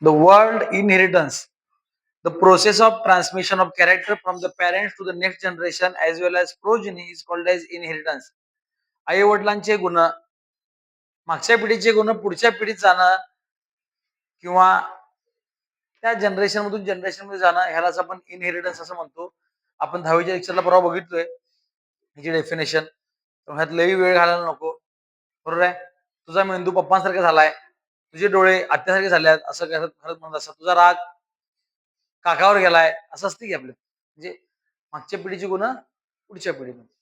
The word inheritance, the process of transmission of character from the parents to the next generation as well as progeny is called as inheritance. आई वडिलांचे गुण मागच्या पिढीचे गुण पुढच्या पिढीत जाणं किंवा त्या जनरेशन मधून जनरेशन मध्ये जाणं ह्यालाच आपण इनहेरिटन्स असं म्हणतो. आपण 10वीच्या लेक्चरला परवा बघितलोय ह्याची डेफिनेशन. ह्यात लई वेळ घालायला नको. बरोबर आहे. तुझा मेंदू पप्पांसारखा झालाय, तुझे डोळे आत्यासारखे झाल्यात असं करत म्हणत असतात. तुझा राग काकावर गेलाय असं असते की आपलं. म्हणजे मागच्या पिढीची गुण पुढच्या पिढीमध्ये.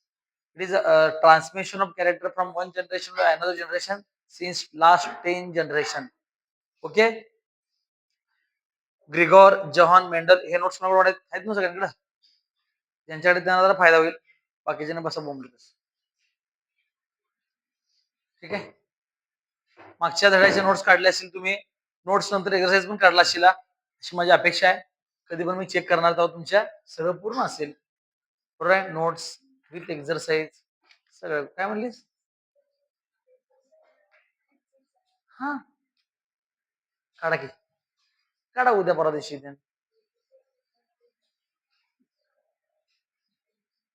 It is transmission of character from one generation to another generation since last 10 generation. Okay. Gregor John Mendel हे नोट्स मला आहेत ना सगळ्यांकडे. त्यांच्याकडे त्यांना जरा फायदा होईल. बाकीच्या बसा बोंबलतच. ठीक आहे. मागच्या धड्याचे नोट्स काढले असतील तुम्ही. नोट्स नंतर एक्सरसाइज पण काढला असशील अशी माझी अपेक्षा आहे. कधी पण मी चेक करणार तेव्हा तुमच्या सगळं पूर्ण असेल. बरोबर आहे. नोट्स विथ एक्सरसाइज सगळं. काय म्हणलीस? हा काढा की. काढा उद्या परवा दिवशी.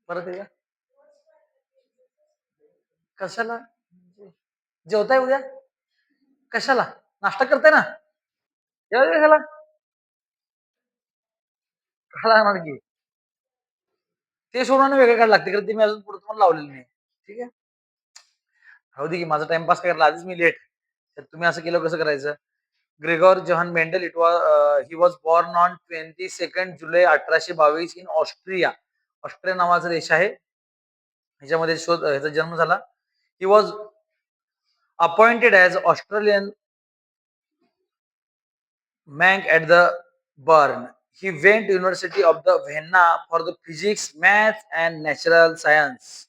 परत एकदा कशाला जेवताय उद्या? कशाला? नाश्ता करताय ना? कशाला लागणार की ते सोडून वेगळं काढ लागते कारण ते मी अजून पुढे तुम्हाला लावलेलं नाही. ठीक आहे. राहू दे की माझा टाइमपास करायला आधीच मी लेट. तर तुम्ही असं केलं कसं करायचं? Gregor Johann Mendel he was born on 22 July 1822 in Austria. Austria नावाचा देश आहे. ह्याच्यामध्ये ह्याचा जन्म झाला. He was appointed as Australian Mank at the Bern. He went to University of the Vienna for the physics, math and natural science.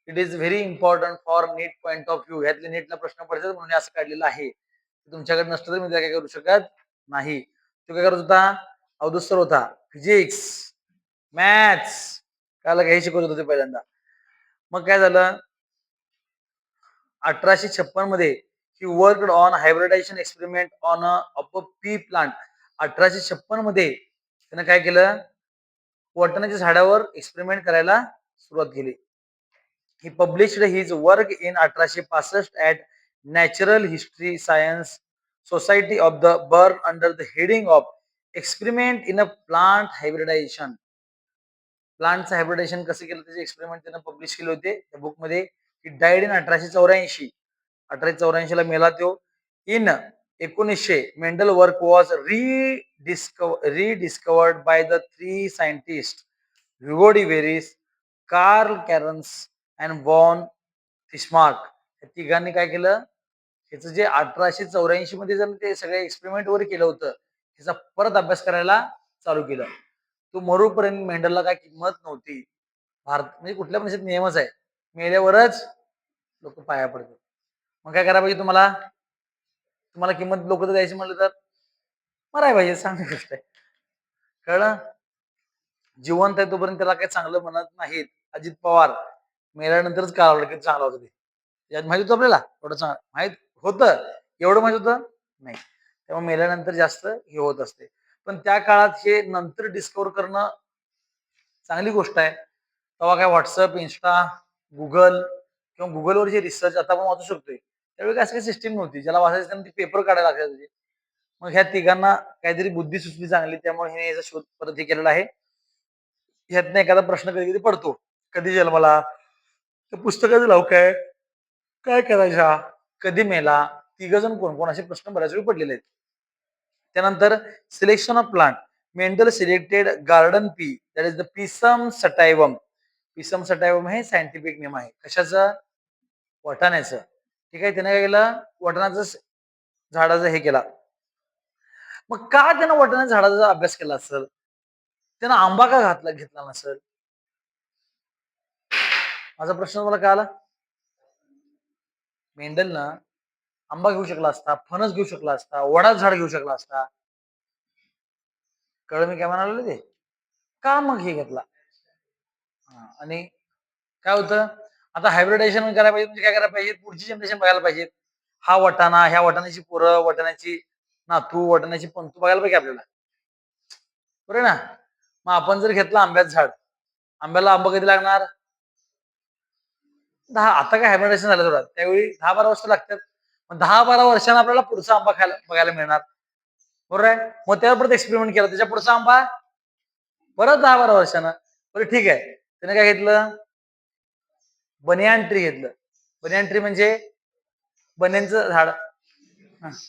It is very important for NEET point of view. ह्यातले नीटला प्रश्न पडतात म्हणून असं काढलेलं आहे. तुमच्याकडे नसतं तर मी काय करू शकत नाही. तो काय करत होता? अवधूत होता. फिजिक्स, मॅथ्स कायला काही शिकवत होते पहिल्यांदा. मग काय झालं? 1856 मध्ये he worked on hybridisation experiment on a P plant. 1856 मध्ये त्यानं काय केलं? वाटाण्याच्या झाडावर एक्सपेरिमेंट करायला सुरुवात केली. He published his work in 1865 at natural history science society of the Bern under the heading of experiment in a plant hybridization. प्लांटचं हायब्रिडायझेशन कसं केलं त्याचे एक्सपेरिमेंट त्यानं पब्लिश केले होते त्या बुकमध्ये. ही डायड इन 1884. 1884 ला मेला तो. In 1900 Mendel work was rediscovered by the 3 scientist Hugo de Vries, Carl Correns and von Tschermak. या तिघांनी काय केलं? त्याचं जे 1884 मध्ये जर ते सगळे एक्सपेरिमेंट वगैरे केलं होतं त्याचा परत अभ्यास करायला चालू केलं. तो मरूपर्यंत मेंढलला काय किंमत नव्हती. भारत म्हणजे कुठल्या पण देशात नियमच आहे, मेल्यावरच लोक पाया पडतात. मग काय करायला पाहिजे तुम्हाला? तुम्हाला किंमत लोक तर द्यायची म्हटलं तर मराय पाहिजे. चांगली गोष्ट आहे. कळलं? जिवंत आहे तोपर्यंत त्याला काही चांगलं म्हणत नाहीत. अजित पवार मेल्यानंतरच कळालं की चांगला होतं ते. यात माहित होतं आपल्याला एवढं चांगलं माहित होतं. एवढं माहित होतं नाही. तेव्हा मेल्यानंतर जास्त हे होत असते. पण त्या काळात हे नंतर डिस्कवर करणं चांगली गोष्ट आहे. तेव्हा काय व्हॉट्सअप, इन्स्टा, गुगल किंवा गुगलवर जे रिसर्च आता आपण वाचू शकतोय त्यावेळी काय काही सिस्टीम नव्हती. ज्याला वाचायचं त्यांना पेपर काढायला लागायचे. मग ह्या तिघांना काहीतरी बुद्धी सुचली चांगली त्यामुळे हे याचा शोध परत हे केलेला आहे. ह्यातनं एखादा प्रश्न कधी कधी पडतो. कधी जन्मला? तर पुस्तकाचं नाव काय? काय करायचा? कधी मेला? तिघ जण कोण कोण असे प्रश्न बऱ्याच वेळी पडलेले आहेत. त्यानंतर selection of plant. Mendel selected garden pea that is the Pisum sativum. Pisum sativum हे सायंटिफिक नेम आहे. कशाचं? वटाण्याचं. ठीक आहे. त्याने काय केलं? वटाण्याचं झाडाचं हे केला. मग का त्यानं वटाण्याच्या झाडाचा अभ्यास केला असेल? त्यानं आंबा का घेतला नसेल? माझा प्रश्न मला काय आला? मेंडलनं आंबा घेऊ शकला असता, फणस घेऊ शकला असता, वडाचं झाड घेऊ शकला असता. कळलं मी काय म्हणाले ते? का मग हे घेतला? आणि काय होतं? आता हायब्रिडायझेशन करायला पाहिजे म्हणजे काय करायला पाहिजे? पुढची जनरेशन बघायला पाहिजे. हा वटाणा, ह्या वटाण्याची पोरं, वटाण्याची ना तू वटण्याची पण तू बघायला पाहिजे आपल्याला, बरोबर ना. मग आपण जर घेतलं आंब्याचं झाड, आंब्याला आंबा कधी लागणार? 10. आता काय हायब्रिडेशन झालं थोडं, त्यावेळी 10-12 वर्ष लागतात. मग 10-12 वर्षांना आपल्याला पुढचा आंबा खायला बघायला मिळणार, बरोबर आहे. मग त्यावर परत एक्सपेरिमेंट केला, त्याच्या पुढचा आंबा परत 10-12 वर्षांना. बरं ठीक आहे, त्याने काय घेतलं? बनियान ट्री घेतलं. बनियान ट्री म्हणजे बन्यांचं झाड.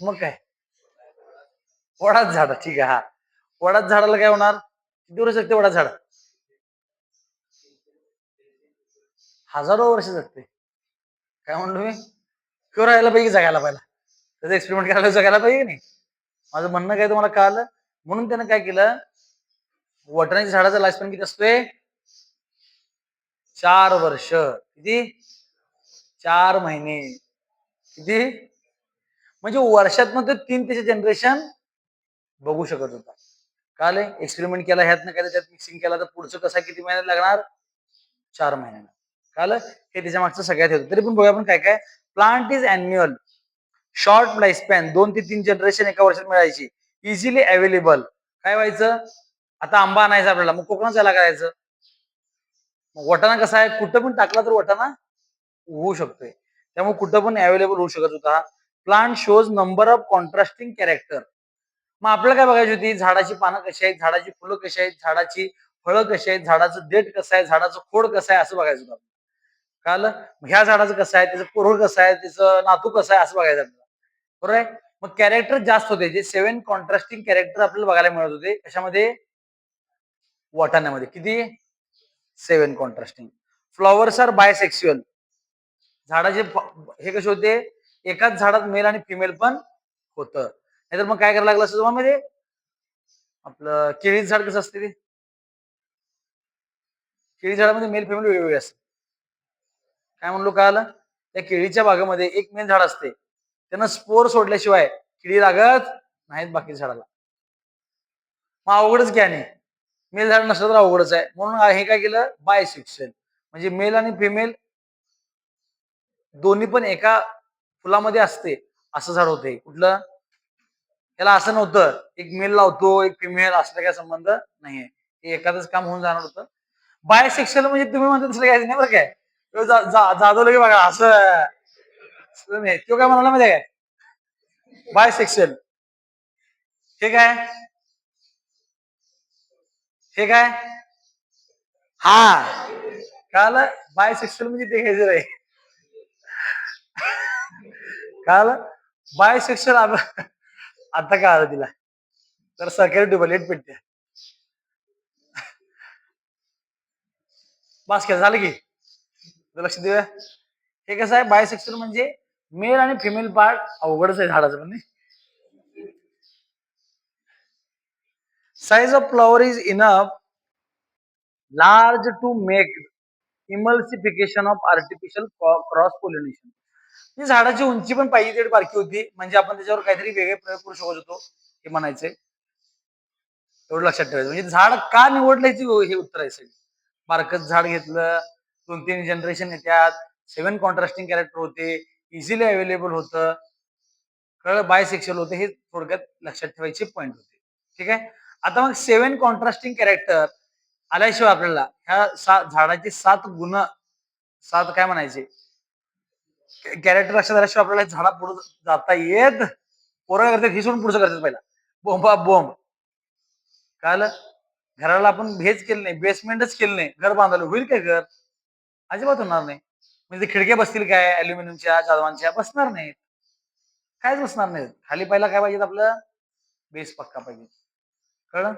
मग काय, वडाच झाड, ठीक आहे. हा, वडाच झाडाला काय होणार? किती वर्ष जगते वडाच झाड? हजारो वर्ष जगते. काय म्हणलो मी? किंवा राहायला पाहिजे, जगायला पाहिजे, त्याचा एक्सपेरिमेंट करायला जगायला पाहिजे की नाही. माझं म्हणणं काय तुम्हाला कळालं? म्हणून त्यानं काय केलं, वटण्याच्या झाडाचा लाईफस्पॅन किती असतोय? 4 वर्ष. किती? 4 महिने. किती? म्हणजे वर्षातनं ते 3 त्याचे जनरेशन बघू शकत होता. काल एक्सपेरिमेंट केला, ह्यातनं काय त्यात मिक्सिंग केला, तर पुढचं कसं किती महिन्यात लागणार? 4 महिन्याला. काल हे त्याच्या मागचं सगळ्यात होतं. तरी पण बघूया आपण काय काय. Plant is annual, short life span, 2 ते 3 जनरेशन एका वर्षात मिळायची, इझिली अवेलेबल. काय व्हायचं? आता आंबा आणायचा आपल्याला, मग कोकणात जायला करायचं. मग वटाणा कसा आहे, कुठं पण टाकला तर वटाणा होऊ शकतोय, त्यामुळे कुठं पण अवेलेबल होऊ शकत होता. Plant shows number of contrasting character. मग आपल्याला काय बघायची होती? झाडाची पानं कशी आहेत, झाडाची फुलं कशी आहेत, झाडाची फळं कशी आहेत, झाडाचं देठ कसं आहे, झाडाचं खोड कसं आहे, असं बघायचं होतं. कळालं? ह्या झाडाचं कसं आहे, त्याचं पोरं कसं आहे, त्याचं नातू कसं आहे, असं बघायचं आपल्याला, बरोबर आहे. मग कॅरेक्टर जास्त होते, जे 7 कॉन्ट्रास्टिंग कॅरेक्टर आपल्याला बघायला मिळत होते. कशामध्ये? वाटाण्यामध्ये. किती? 7 कॉन्ट्रास्टिंग. Flowers R bisexual. झाडाचे हे कसे होते? एकाच झाडात मेल आणि फिमेल पण होतं. नाहीतर मग काय करायला लागलं असं तुम्हाला माहिती? आपलं केळीचं झाड कसं असते ते? केळी झाडामध्ये मेल फिमेल वेगवेगळे असतात. काय म्हणलो कळालं? त्या केळीच्या बागेमध्ये एक मेन झाड असते, त्यांना स्पोर सोडल्याशिवाय किडी लागत नाहीत बाकी झाडाला. मग अवघडच की, आणि मेल झाड नसलं तर अवघडच आहे. म्हणून हे काय केलं? बायसेक्शुअल, म्हणजे मेल आणि फिमेल दोन्ही पण एका फुलामध्ये असते असं झाड होते. कुठलं? त्याला असं नव्हतं एक मेल लावतो एक फिमेल, असलं काय संबंध नाहीये, हे एखादंच काम होऊन जाणार होतं. बायसेक्शुअल म्हणजे तुम्ही म्हणता तसं घ्यायचं नाही बरं काय. जाधव लगे बघा असं नाही, तो काय म्हणाला माहिती काय? बायसेक्शुअल. हे काय? हे काय? हा, कळालं? बायसेक्शुअल म्हणजे ते घ्यायचं नाही. कळालं? बायसेक्शुअल आता कळालं तिला, तर सरकारी डुबलेट पेटते. बस केलं, झालं की लक्ष देऊया. हे कसं आहे? बायसेक्शुअल म्हणजे मेल आणि फिमेल पार्ट अवघडच आहे झाडाचं पण. Size of flower is enough large to make emulsification of artificial cross pollination. झाडाची उंची पण पाहिजे तेवढी बारकी होती, म्हणजे आपण त्याच्यावर काहीतरी वेगळे प्रयोग करू शकत होतो, हे म्हणायचंय. एवढं लक्षात ठेवायचं. म्हणजे झाड का निवडलं हे उत्तर आहे सगळं. बारकच झाड घेतलं, 2-3 जनरेशन येतात, 7 कॉन्ट्रास्टिंग कॅरेक्टर होते, इझिली अवेलेबल होतं, कळलं? बायसेक्शुअल होते, हे थोडक्यात लक्षात ठेवायचे पॉईंट होते. ठीक आहे. आता मग 7 कॉन्ट्रास्टिंग कॅरेक्टर आल्याशिवाय आपल्याला ह्या झाडाचे 7 गुण, 7 काय म्हणायचे कॅरेक्टर लक्षात आल्याशिवाय आपल्याला झाडा पुढे जाता येत. पोरं करतात ही सोडून पुढचं करतात पहिला बोंबा बोंब. काल घराला आपण हेच केलं नाही, बेसमेंटच केलं नाही, घर बांधलं, होईल काय घर? अजिबात होणार नाही. म्हणजे खिडक्या बसतील काय अल्युमिनियमच्या जाधवांच्या? बसणार नाहीत, कायच बसणार नाहीत. खाली पहिला काय पाहिजे आपलं? बेस पक्का पाहिजे. कळलं?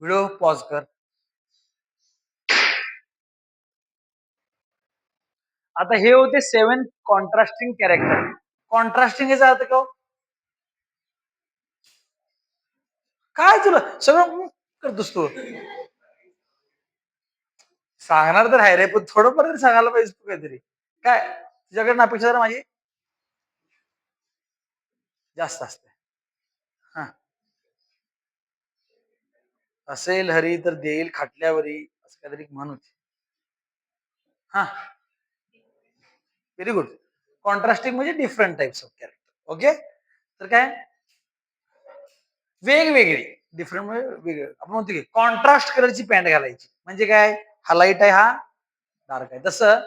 व्हिडिओ पॉज कर. आता हे होते 7 कॉन्ट्रास्टिंग कॅरेक्टर. कॉन्ट्रास्टिंग याचा अर्थ का? काय तुला सगळं करतोस तू? सांगणार तर आहे रे, पण थोडंफार तरी सांगायला पाहिजे तू काहीतरी. काय तुझ्याकडे अपेक्षा जरा माझी जास्त असते. हा, असेल हरी तर देईल खाटल्यावरी, असं काहीतरी म्हण होती. हा, व्हेरी गुड. कॉन्ट्रास्टिंग म्हणजे different types of character. Okay. तर काय वेगवेगळी डिफरंट वेगळे आपण म्हणतो की कॉन्ट्रास्ट कलरची पॅन्ट घालायची म्हणजे काय हा लाईट आहे हा डार्क आहे तसं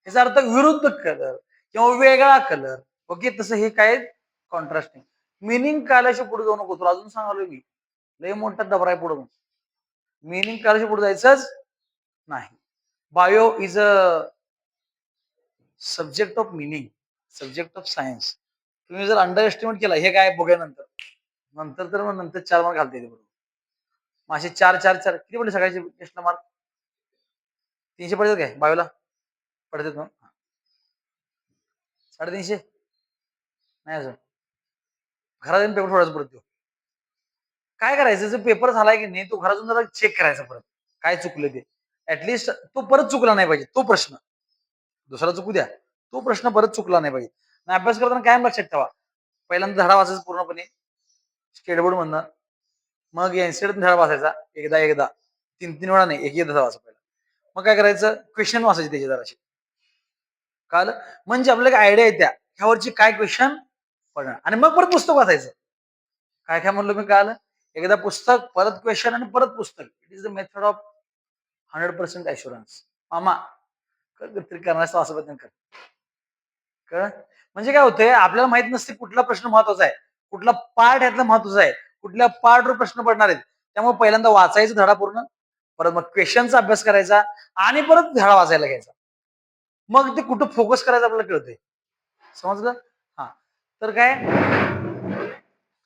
याचा अर्थ विरुद्ध कलर किंवा वेगळा कलर ओके तसं हे काय कॉन्ट्रास्टिंग मिनिंग कालाशी पुढे जाऊ नको तुला अजून सांगालोय मी लय मोठा डबरा आहे पुढे मिनिंग कालाशी पुढे जायचंच नाही bio is a subject of meaning subject of science तुम्ही जर अंडर एस्टिमेट केला हे काय बघूया नंतर नंतर तर मग नंतर 4 मार्क घालता येते बरोबर मग असे 4 किती पडले सकाळचे टेस्टला मार्क 300 पडतात काय बायोला पडतात मग 350 नाही अजून घरात येऊन पेपर सोडायचा परत काय करायचं जर पेपर झालाय की नाही तो घरातून जरा चेक करायचा परत काय चुकलं ते ऍटलिस्ट तो परत चुकला नाही पाहिजे तो प्रश्न दुसरा चुकू द्या तो प्रश्न परत चुकला नाही पाहिजे आणि अभ्यास करताना कायम लक्षात ठेवा पहिल्यांदा धडा वाचायचा पूर्णपणे स्टेटबोर्ड मधनं मग एनसीड धडा वाचायचा एकदा एकदा 3 वेळा नाही एक धडा वाचा पहिला मग काय करायचं क्वेश्चन वाचायचे त्याचे जराशी काल म्हणजे आपल्याला आयडिया येत्या ह्यावरची काय क्वेश्चन पडणार आणि मग परत पुस्तक वाचायचं काय काय म्हणलो मी काल एकदा पुस्तक परत क्वेश्चन आणि परत पुस्तक it is the method of 100% assurance मामा तरी करण्याचं असं बदल कर म्हणजे काय होतंय आपल्याला माहित नसते कुठला प्रश्न महत्वाचा आहे कुठला पार्ट यातला महत्वाचा आहे कुठल्या पार्टवर प्रश्न पडणार आहेत त्यामुळे पहिल्यांदा वाचायचं धडा पूर्ण परत मग क्वेश्चनचा अभ्यास करायचा आणि परत धडा वाचायला घ्यायचा मग ते कुठं फोकस करायचं आपल्याला कळतंय समजलं हा तर काय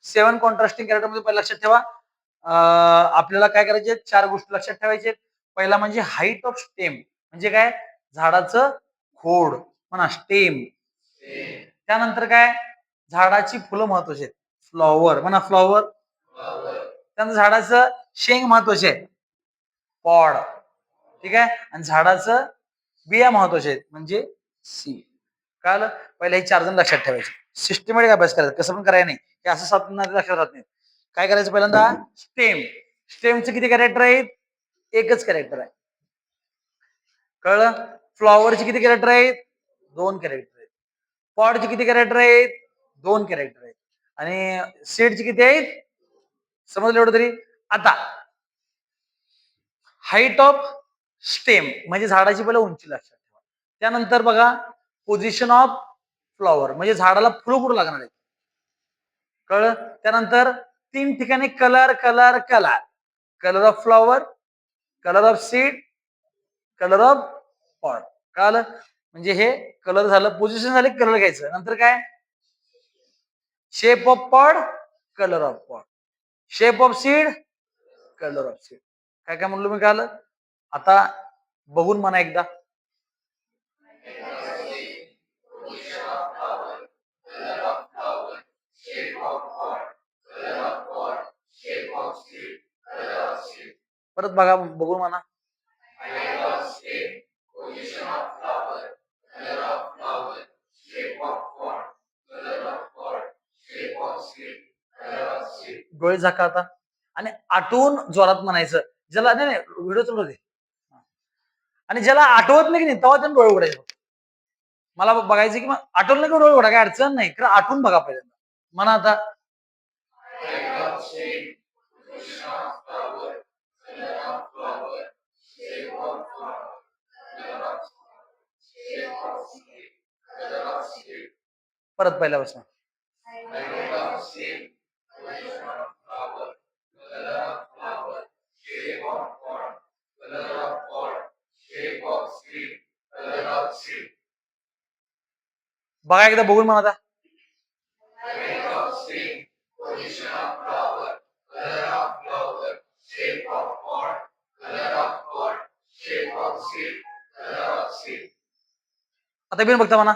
7 कॉन्ट्रास्टिंग कॅरेक्टर मध्ये पहिला लक्षात ठेवा आपल्याला काय करायचे 4 गोष्टी लक्षात ठेवायचे पहिला म्हणजे हाईट ऑफ स्टेम म्हणजे काय झाडाचं खोड म्हणा स्टेम त्यानंतर काय झाडाची फुलं महत्वाची आहेत फ्लॉवर म्हणा फ्लॉवर त्यानंतर झाडाचं शेंग महत्वाचे आहे पॉड ठीक आहे आणि झाडाचं बिया महत्वाचे आहेत म्हणजे सी कळलं पहिला हे 4 जण लक्षात ठेवायचे सिस्टमॅटिक अभ्यास करायचा कसं पण करायला नाही हे असं सात लक्षात राहत नाही काय करायचं पहिल्यांदा स्टेम स्टेमचे किती कॅरेक्टर आहेत एकच कॅरेक्टर आहे कळलं फ्लॉवरचे किती कॅरेक्टर आहेत 2 कॅरेक्टर आहेत पॉडचे किती कॅरेक्टर आहेत 2 कॅरेक्टर आहेत आणि सीडचे किती आहेत समजलं एवढं तरी आता हाईट ऑफ स्टेम म्हणजे झाडाची पहिला उंची लक्षात ठेवा त्यानंतर बघा पोझिशन ऑफ फ्लॉवर म्हणजे झाडाला फुलं कुठं लागणार आहेत कळलं त्यानंतर 3 ठिकाणी colour colour colour colour of flower colour of seed colour of pod कळलं म्हणजे हे कलर झालं पोझिशन झाले कलर घ्यायचं नंतर काय shape of pod colour of pod shape of seed colour of seed काय काय म्हणलो मी कळलं आता बघून म्हणा एकदा परत बघा बघून म्हणा डोळे झाका आता आणि आठवून जोरात म्हणायचं ज्याला नाही व्हिडिओ चालू दे आणि ज्याला आठवत नाही की नाही तेव्हा त्याने डोळे उघडायचे मला बघायचं की मग आठवलं नाही की डोळे उघडा काय अडचण नाही खरं आठवून बघा पहिल्यांदा म्हणा आता परत पहिल्यापासून बघा एकदा बघून म्हणा आता आता बिन बघता म्हणा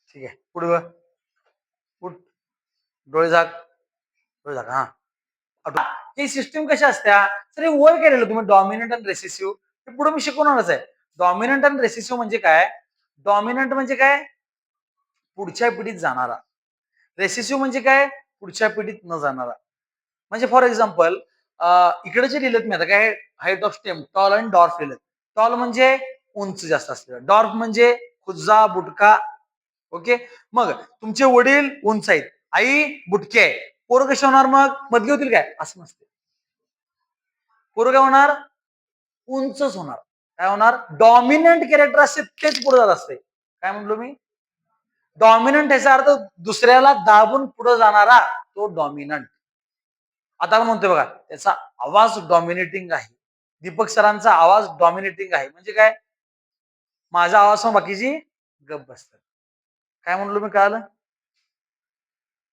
ठीक आहे पुढे डोळे झाक डोळे झाक हा ही सिस्टीम कशा असत्या तरी वर केलेलं तुम्ही डॉमिनंट आणि रेसेसिव्ह हे पुढे मी शिकवणारच आहे डॉमिनंट आणि रेसेसिव्ह म्हणजे काय डॉमिनंट म्हणजे काय पुढच्या पिढीत जाणारा रेसेसिव्ह म्हणजे काय पुढच्या पिढीत न जाणारा म्हणजे फॉर एक्झाम्पल इकडे जे लिहिलेत मी आता काय, हाईट ऑफ स्टेम, टॉल आणि डॉर्फ लिहिलेत. टॉल म्हणजे उंच जास्त असलेलं, डॉर्फ म्हणजे खुज्जा बुटका. ओके. मग तुमचे वडील उंच आहेत, आई बुटके आहे, पोरं कसे होणार मग, मधली होतील काय, असं नसते. पोरं काय होणार, उंचच होणार. काय होणार, डॉमिनंट कॅरेक्टर असते तेच पुढे जात असते. काय म्हणलो मी, डॉमिनंट याचा अर्थ दुसऱ्याला दाबून पुढे जाणारा तो डॉमिनंट. आता आपण म्हणतोय बघा, त्याचा आवाज डॉमिनेटिंग आहे, दीपक सरांचा आवाज डॉमिनेटिंग आहे, म्हणजे काय, माझा आवाज पण बाकीची गप बसतात. काय म्हणलो मी, कळालं,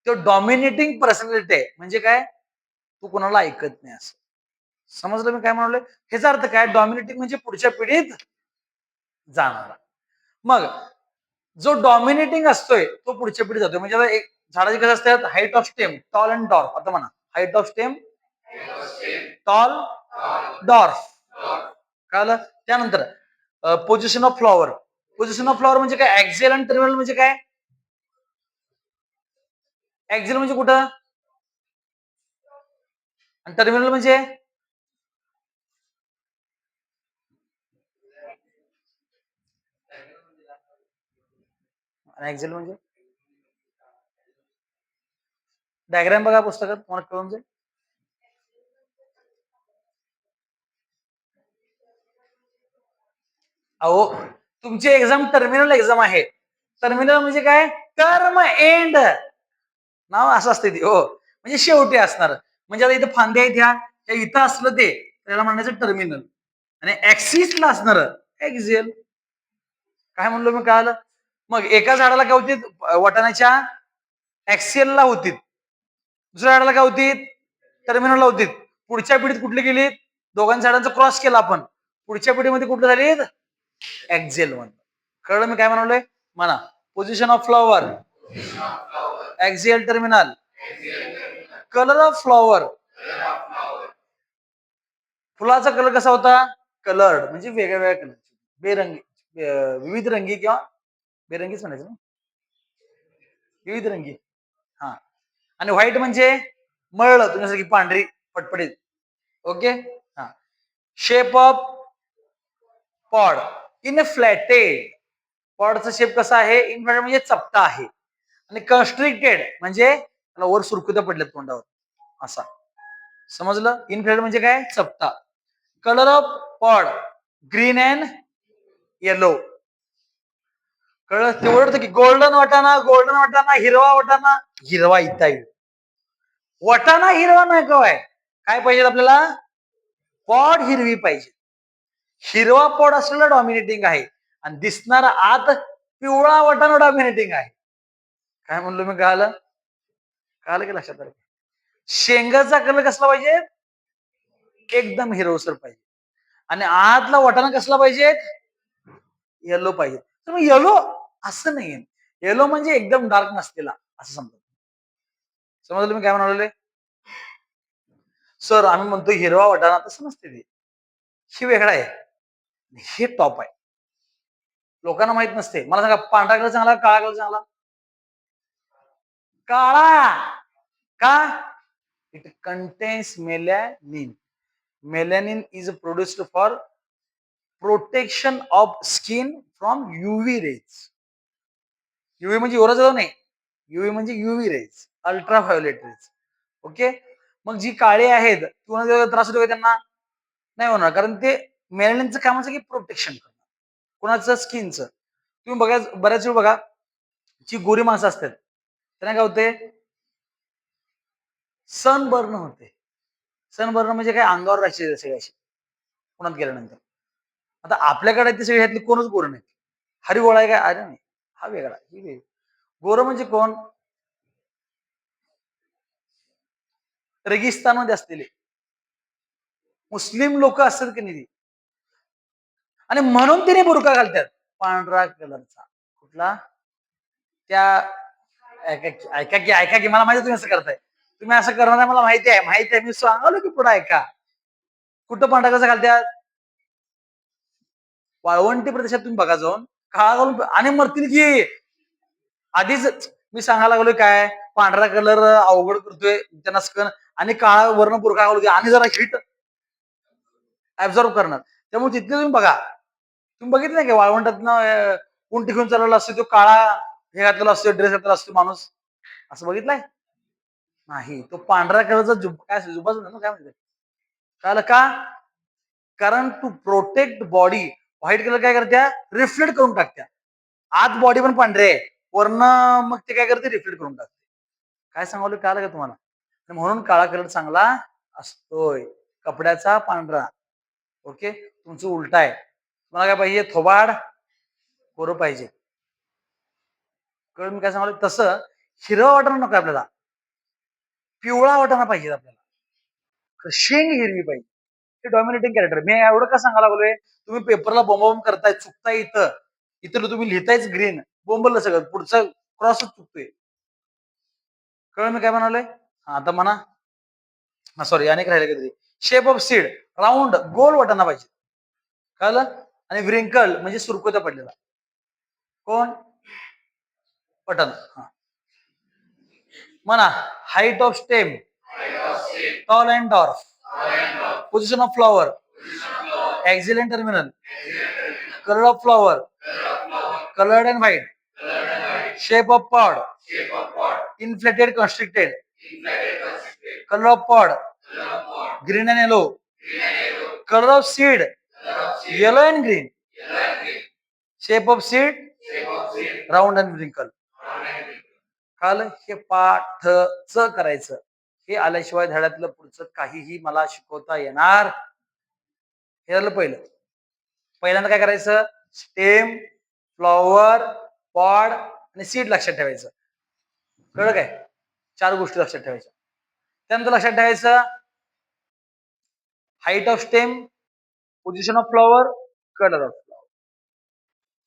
तो डॉमिनेटिंग पर्सनॅलिटी आहे, म्हणजे काय, तू कोणाला ऐकत नाही असं. समजलं मी काय म्हणलोय, ह्याचा अर्थ काय, डॉमिनेटिंग म्हणजे पुढच्या पिढीत जाणारा. मग जो डॉमिनेटिंग असतोय तो पुढच्या पिढीत जातोय. म्हणजे आता एक झाडाचे कसं असतात, height of stem, tall and dwarf. आता म्हणा, height of stem, tall, dwarf. कळलं. त्यानंतर position of flower. Position of flower म्हणजे काय, ऍक्झियल आणि टर्मिनल म्हणजे काय, ऍक्झियल म्हणजे कुठं आणि टर्मिनल म्हणजे, ऍक्झियल म्हणजे डायग्राम बघा पुस्तकात, तुम्हाला कळून जाईल. अहो तुमची एक्झाम टर्मिनल एक्झाम आहे. टर्मिनल म्हणजे काय, टर्म एंड, नाव असं असते ती. हो, म्हणजे शेवटी असणार. म्हणजे आता इथं फांद्या आहेत ह्या इथं असलं ते त्याला म्हणायचं टर्मिनल, आणि ऍक्सिसला असणार ऍक्झियल. काय म्हणलो मी, कळालं. मग एका झाडाला काय होती, वटाण्याच्या ऍक्सियलला होती, दुसऱ्या झाडाला काय होती, टर्मिनलला होती. पुढच्या पिढीत कुठली गेली, दोघांच्या झाडांचा क्रॉस केला आपण, पुढच्या पिढीमध्ये कुठलं झाली, ऍक्झियल वन. कळलं मी काय म्हणालोय, म्हणा, position of flower, axial terminal, colour of flower, फुलाचा कलर कसा होता, कलर्ड म्हणजे वेगळ्या वेगळ्या कलर, बेरंगी, विविध रंगी किंवा बेरंगीच म्हणायचं ना, विविध रंगी. हा, आणि व्हाईट म्हणजे मळलं तुझ्यासारखी पांढरी पटपटीत. ओके. हा, shape of pod, inflated, पॉडचा शेप कसा आहे, इन फ्लॅटेड म्हणजे चपटा आहे, आणि कंस्ट्रिक्टेड म्हणजे त्याला वर सुरकुत्या पडल्यात तोंडावर असा. समजलं, इन फ्लॅटेड म्हणजे काय, चपटा. Colour of pod, green and yellow. कळलं, तेवढं की गोल्डन वाटाणा, गोल्डन वाटाणा, हिरवा वाटाणा, हिरवा इथं आहे. वाटाणा हिरवा नाही काय पाहिजे आपल्याला, पॉड हिरवी पाहिजे. हिरवा पॉड असलेला डॉमिनेटिंग आहे, आणि दिसणारा आत पिवळा वाटाणा डॉमिनेटिंग आहे. काय म्हणलो मी, कळालं, कळालं की लक्षात आलं. शेंगाचा कलर कसला पाहिजे, एकदम हिरवसर पाहिजे, आणि आतला वाटाणा कसला पाहिजे, येलो पाहिजे. तर मग येलो असं नाहीये, येलो म्हणजे एकदम डार्क नसलेला असं समजा. समजलं मी काय म्हणाले, सर आम्ही म्हणतो हिरवा वाटाणा, तसं नसते ते, ही वेगळा आहे, हे टॉप आहे. लोकांना माहित नसते. मला सांगा, पांढरा कलर चांगला, काळा कलर चांगला, काळा. का, it contains melanin. Melanin is produced for protection of skin from UV rays. UV म्हणजे एवढं नाही, युव्ही म्हणजे UV rays, ultra violet rays. Okay. मग जी काळे आहेत तुम्हाला त्रास होतो त्यांना, नाही होणार, कारण ते मेलॅनिनचं काम असं की प्रोटेक्शन करणं कोणाचं, स्किनचं. तुम्ही बघा, बऱ्याच वेळ बघा, जी गोरी माणसं असतात त्यांना काय होते, सनबर्न होते. सनबर्न म्हणजे काय, अंगावर राहायचे सगळे असे उन्हात गेल्यानंतर. आता आपल्याकडे ते सगळे ह्यातले कोणच गोरं नाही. हरिगोळा आहे काय, अरे नाही, हा वेगळा, ही वेगळी. गोरं म्हणजे कोण, रेगिस्तानमध्ये असलेले मुस्लिम लोक असतात की नाही, आणि म्हणून तिने बुरका घालतात पांढरा कलरचा. कुठला, त्या, ऐका की मला माहिती तुम्ही असं करताय, तुम्ही असं करणार आहे मला माहिती आहे मी सांगलो की पुढे ऐका. कुठं पांढरा कसा घालतात, वाळवंटी प्रदेशात तुम्ही बघा जाऊन, काळा घालून आणि मरतील की. आधीच मी सांगायला लागलोय काय, पांढरा कलर अवघड करतोय त्यांना, आणि काळा वर्णपूर काय होते आणि जरा हिट ऍब्झॉर्व करणार. त्यामुळे तिथे तुम्ही बघा, तुम्ही बघितलं नाही की वाळवंटात कोण टिकून चालवला असतो तो काळा हे घातलेला असतो, ड्रेस घातलेला असतो माणूस, असं बघितलंय नाही. तो पांढऱ्या कलरचा काय जुबाच ना काय म्हणते कळलं का? कारण to protect body white colour काय करत्या रिफ्लेक्ट करून टाकत्या. आत बॉडी पण पांढरे आहे वर्ण, मग ते काय करते रिफ्लेक्ट करून टाकते. काय सांगावलं कळलं का तुम्हाला? म्हणून काळा कलर चांगला असतोय, कपड्याचा पांढरा. ओके, तुमचं उलट आहे. तुम्हाला काय पाहिजे? थोबाड कोरं पाहिजे. कळून काय सांगावलं? तसं हिरवा वाटणं नको आपल्याला, पिवळा वाटाणा पाहिजे आपल्याला, शेंग हिरवी पाहिजे. ते डॉमिनेटिंग कॅरेक्टर. मी एवढं का सांगायला लागलोय? तुम्ही पेपरला बोंबाबोंब करताय, चुकताय इथं इथं तुम्ही लिहितायच ग्रीन, बोंबललं सगळं, पुढचं क्रॉसच चुकतोय. कळलं मी काय म्हणालोय? आता म्हणा, सॉरी अनेक राहिले काहीतरी. शेप ऑफ सीड राऊंड गोल वाटाणा पाहिजे. कळलं? आणि व्रिंकल म्हणजे सुरकुत्या पडलेला. कोण? बटन. म्हणा height of stem, tall and dwarf, position of flower, axial and terminal, colour of flower, coloured and white, shape of pod, inflated constricted, colour of pod, green and yellow, colour of seed, yellow and green, shape of seed, round and wrinkle. काल हे पाठच करायचं. हे आल्याशिवाय धड्यातलं पुढचं काहीही मला शिकवता येणार. हे झालं पहिलं. पहिल्यांदा काय करायचं? स्टेम, फ्लॉवर, पॉड आणि सीड लक्षात ठेवायचं. कळलं काय? 4 गोष्टी लक्षात ठेवायच्या. त्यानंतर लक्षात ठेवायचं height of stem, position of flower, colour of flower,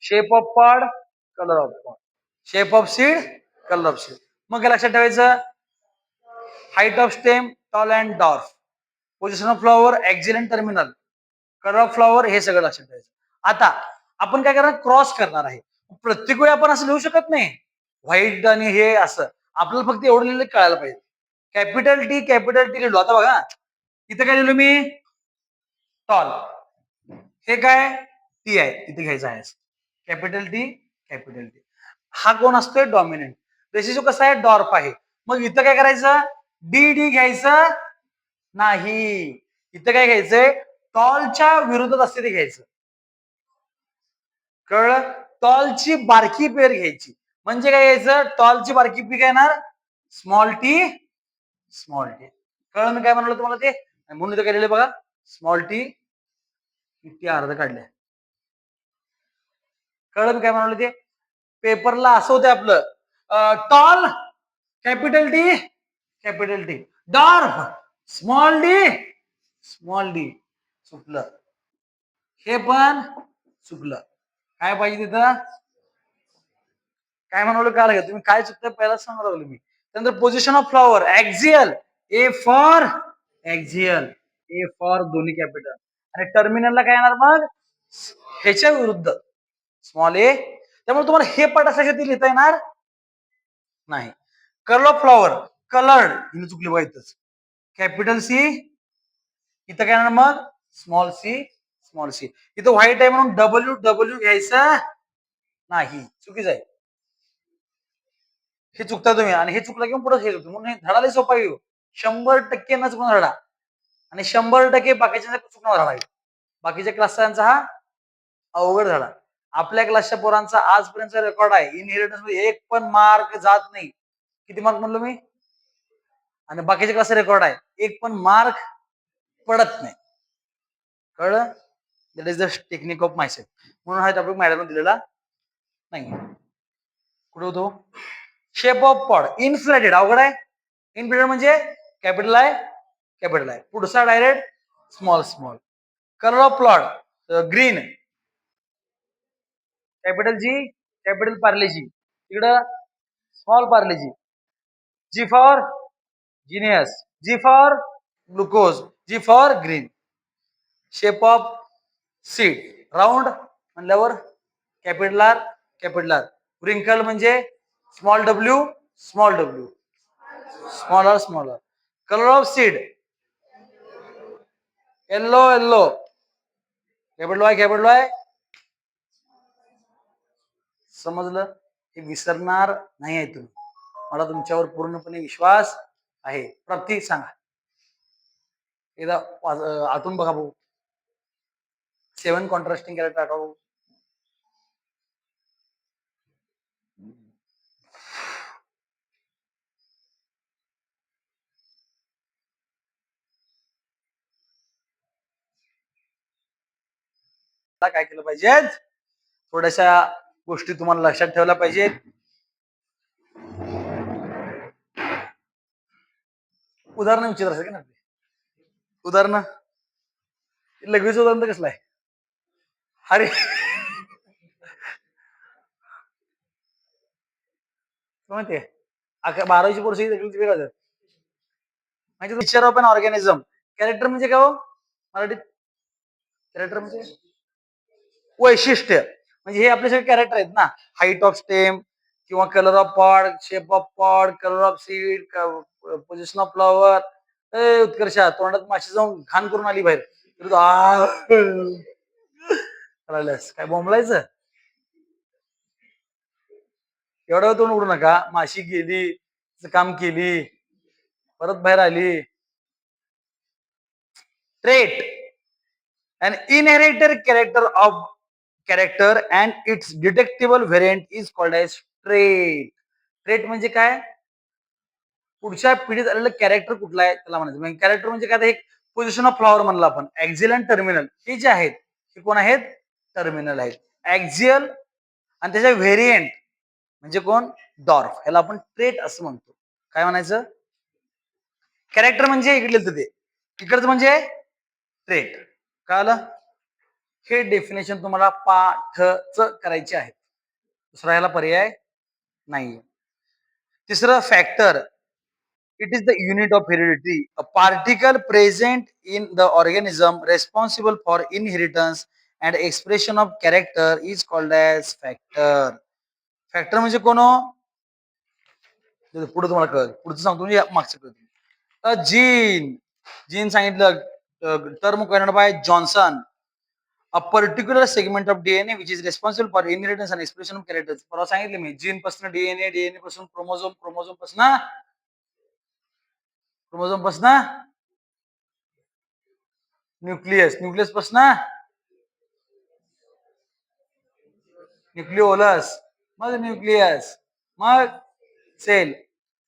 shape of pod, colour of pod, shape of seed, colour of seed. मग काय लक्षात ठेवायचं? Height of stem, tall and dwarf, position of flower, axial and terminal, colour of flower, हे सगळं लक्षात ठेवायचं. आता आपण काय करणार? क्रॉस करणार आहे. प्रत्येक वेळी आपण असं लिहू शकत नाही व्हाईट आणि हे असं. आपल्याला फक्त एवढं लिहिलं कळायला पाहिजे. कॅपिटल टी लिहिलो. आता बघा इथं काय लिहिलो मी? टॉल. हे काय? टी आहे, इथे घ्यायचं आहे. Capital T, capital T. हा कोण असतोय? डॉमिनंट. रेशिओ कसा आहे? डॉर्फ आहे. मग इथं काय करायचं? डी डी घ्यायचं नाही. इथं काय घ्यायचंय? टॉलच्या विरोधात असते ते घ्यायचं. कळलं? टॉलची बारकी पेर घ्यायची. म्हणजे काय घ्यायचं? टॉलची बारकी पी काय येणार? Small T, small T. कळलं मी काय म्हणलं तुम्हाला ते? म्हणून इथं काय लिहिलं बघा, स्मॉल टी, टी अर्ध काढल्या. कळलं मी काय म्हणलं ते? पेपरला असं होतं आपलं, tall capital T, capital T, dwarf small d, small d. चुकलं. हे पण चुकलं. काय पाहिजे तिथं? काय म्हणाल काय लागेल? तुम्ही काय चुकतं पहिला सांगायला लागलो मी. त्यानंतर position of flower, axial, A for axial, A for दोन्ही कॅपिटल. आणि टर्मिनलला काय येणार मग? ह्याच्या विरुद्ध स्मॉल ए. त्यामुळे तुम्हाला हे पाठ अशा लिहिता येणार नाही. कलर ऑफ फ्लॉवर, कलर्ड, हिने चुकली बघा इथंच. कॅपिटल सी, इथं काय येणार मग? Small c, small c. इथं व्हाईट आहे म्हणून डब्ल्यू डब्ल्यू घ्यायचं नाही, चुकीच आहे. हे चुकता तुम्ही, आणि हे चुकलं किंवा पुढे हे चुकतं. म्हणून हे धडाला सोपा येऊ 100% न चुकणार धडा, आणि 100% बाकीच्या चुकणार धडा. बाकीच्या क्लासचा हा अवघड धडा. आपल्या क्लासच्या पोरांचा आजपर्यंत रेकॉर्ड आहे इनहेरिटन्स मध्ये 1 पण मार्क जात नाही. किती मार्क म्हणलो मी? आणि बाकीच्या क्लासचा रेकॉर्ड आहे 1 पण मार्क पडत नाही. कळलं? That is the technique of myself. म्हणून हा टॉपिक मॅडम दिलेला नाही. कुठे होतो? Shape of pod, inflated. अवघड आहे. इन्फ्लेटेड म्हणजे कॅपिटल आहे, कॅपिटल आहे, पुढचा direct small small. Colour of plot, green, capital G, capital Parle G, इकडं small Parle G. G for genius, G for glucose, G for green. Shape of seed, round म्हणल्यावर capital R, capital R. Wrinkle म्हणजे small W, small W, small R, small r. Colour of seed yellow yellow. काय पडलो आहे, काय पडलो आहे? समजलं? हे विसरणार नाही आहे तुम्ही. मला तुमच्यावर पूर्णपणे विश्वास आहे. प्राप्ती सांगा एकदा आठवून बघा भाऊ. 7 कॉन्ट्रास्टिंग कॅरेक्टर आठवा. काय केलं पाहिजे? थोड्याशा गोष्टी तुम्हाला लक्षात ठेवल्या पाहिजेत. उदाहरण विचारायचं की ना, उदाहरण लगेच उदाहरण कसलं आहे? अरे माहितीये 12वी कोर्स वेगळं. म्हणजे picture of an organism. Character म्हणजे काय हो मराठीत? कॅरेक्टर म्हणजे वैशिष्ट्य. म्हणजे हे आपले सगळे कॅरेक्टर आहेत ना. हाईट ऑफ स्टेम किंवा colour of pod, shape of pod, colour of seed, position of flower. Utkarsha तोंडात माशी जाऊन घाण करून आली बाहेर. काय बोंबलायचं? एवढं तोंड उडू नका. माशी गेली, काम केली, परत बाहेर आली. Trait an inherited character and its detectable variant is called as trait. Trait म्हणजे काय? पुढच्या पिढीत आलेलं कॅरेक्टर कुठलं आहे त्याला म्हणायचं. कॅरेक्टर म्हणजे काय? एक पोझिशन ऑफ फ्लॉवर म्हणलं आपण. ऍक्झियल आणि टर्मिनल हे जे आहेत हे कोण आहेत? टर्मिनल आहेत. ऍक्झियल आणि त्याच्या व्हेरियंट म्हणजे कोण? डॉर्फ. ह्याला आपण ट्रेट असं म्हणतो. काय म्हणायचं? कॅरेक्टर म्हणजे इकडलं ते, इकडचं म्हणजे ट्रेट. कळालं? हे डेफिनेशन तुम्हाला पाठच करायचे आहे. दुसरा ह्याला पर्याय नाही. तिसरं factor. It is the unit of heredity. A particle present in the organism responsible for inheritance and expression of character is called as factor. Factor म्हणजे कोण? पुढे तुम्हाला कळत. पुढचं सांगतो म्हणजे मागचं कळत. जीन. जीन सांगितलं term coined bye Johnson. A particular segment of DNA which is responsible for inheritance and expression of characters. परवा सांगितले मी जीन पासून डीएनए, डीएनए पासून क्रोमोझोम, क्रोमोझोम पासून न्यूक्लियस, न्यूक्लियस पासून न्यूक्लिओलस, मग न्यूक्लियस, मग सेल.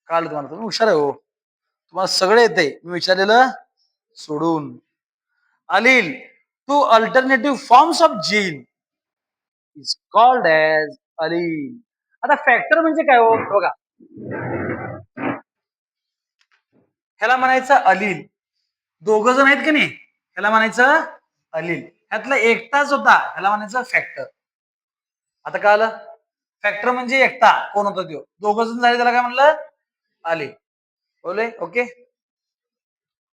काल तुम्हाला तुम्ही हुशार आहे हो. तुम्हाला सगळे येते मी विचारलेलं सोडून. Allele two alternative forms of gene is called as allele. आता फॅक्टर म्हणजे काय हो बघा. ह्याला म्हणायचं अलील. दोघ जण आहेत की नाही, ह्याला म्हणायचं अलील. ह्यातला एकटाच होता ह्याला म्हणायचं फॅक्टर. आता काय आलं? फॅक्टर म्हणजे एकटा कोण होता तो. दोघ जण झाले त्याला काय म्हणलं? अलील. बोले ओके.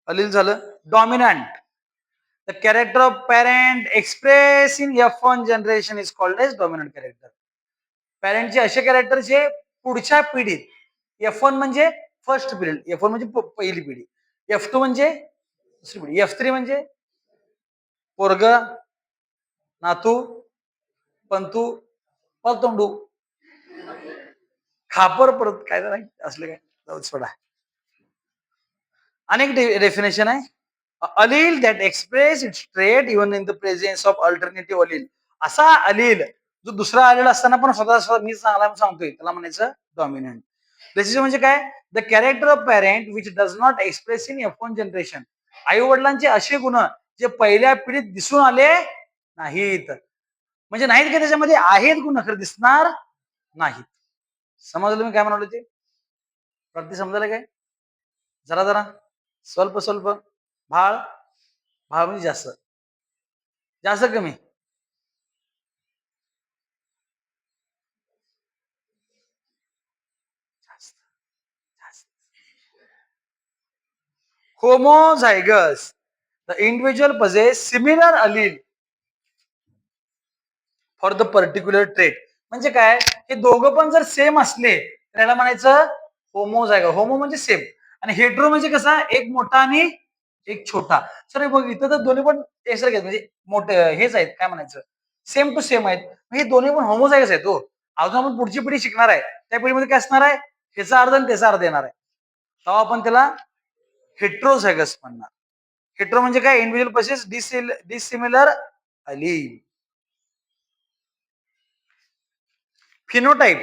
अलील झालं. Dominant. The character of parent express in F1 generation is called as dominant character. पॅरेंटचे असे कॅरेक्टर जे पुढच्या पिढीत. F1 म्हणजे फर्स्ट पिढी, F1 म्हणजे पहिली पिढी, F2 म्हणजे दुसरी पिढी, F3 म्हणजे पोरग, नातू, पंतू, पलतोंडू, खापर, परत काय नाही असले काय जाऊ सोडा. अनेक डेफिनेशन आहे. Allele that express its trait even in the presence of alternative allele. असा अलील जो दुसरा आलेला असताना पण स्वतः मी चांगला सांगतोय त्याला म्हणायचं डॉमिनंट. प्रेसिजन म्हणजे काय? The character of parent which does not express in F1 generation. आई वडिलांचे असे गुण जे पहिल्या पिढीत दिसून आले नाहीत. म्हणजे नाहीत का त्याच्यामध्ये आहेत गुण खरं दिसणार नाहीत. समजलं मी काय म्हणालो ते? प्रति समजायला काय? जरा जरा स्वल्प स्वल्प. भाळ. भाळ म्हणजे जास्त, जास्त कमी. Homozygous. The individual possess similar allele for the particular trait. म्हणजे काय? हे दोघं पण जर सेम असले तर याला म्हणायचं होमोझायगस. होमो म्हणजे सेम आणि हेट्रो म्हणजे कसा एक मोठा आणि एक छोटा. सर बघ इथं तर दोन्ही पण एकसारखे आहेत म्हणजे मोठे हेच आहेत काय म्हणायचं सेम टू सेम आहेत. हे दोन्ही पण होमोझायगस आहेत. अजून आपण पुढची पिढी शिकणार आहे त्या पिढीमध्ये काय असणार आहे ह्याचा अर्ध आणि त्याचा अर्ध येणार आहे. तेव्हा आपण त्याला हेट्रोझायगस म्हणणार. हेट्रो म्हणजे काय इंडिव्हिज्युअल पसेस डिसिमिलर आली. फिनोटाईप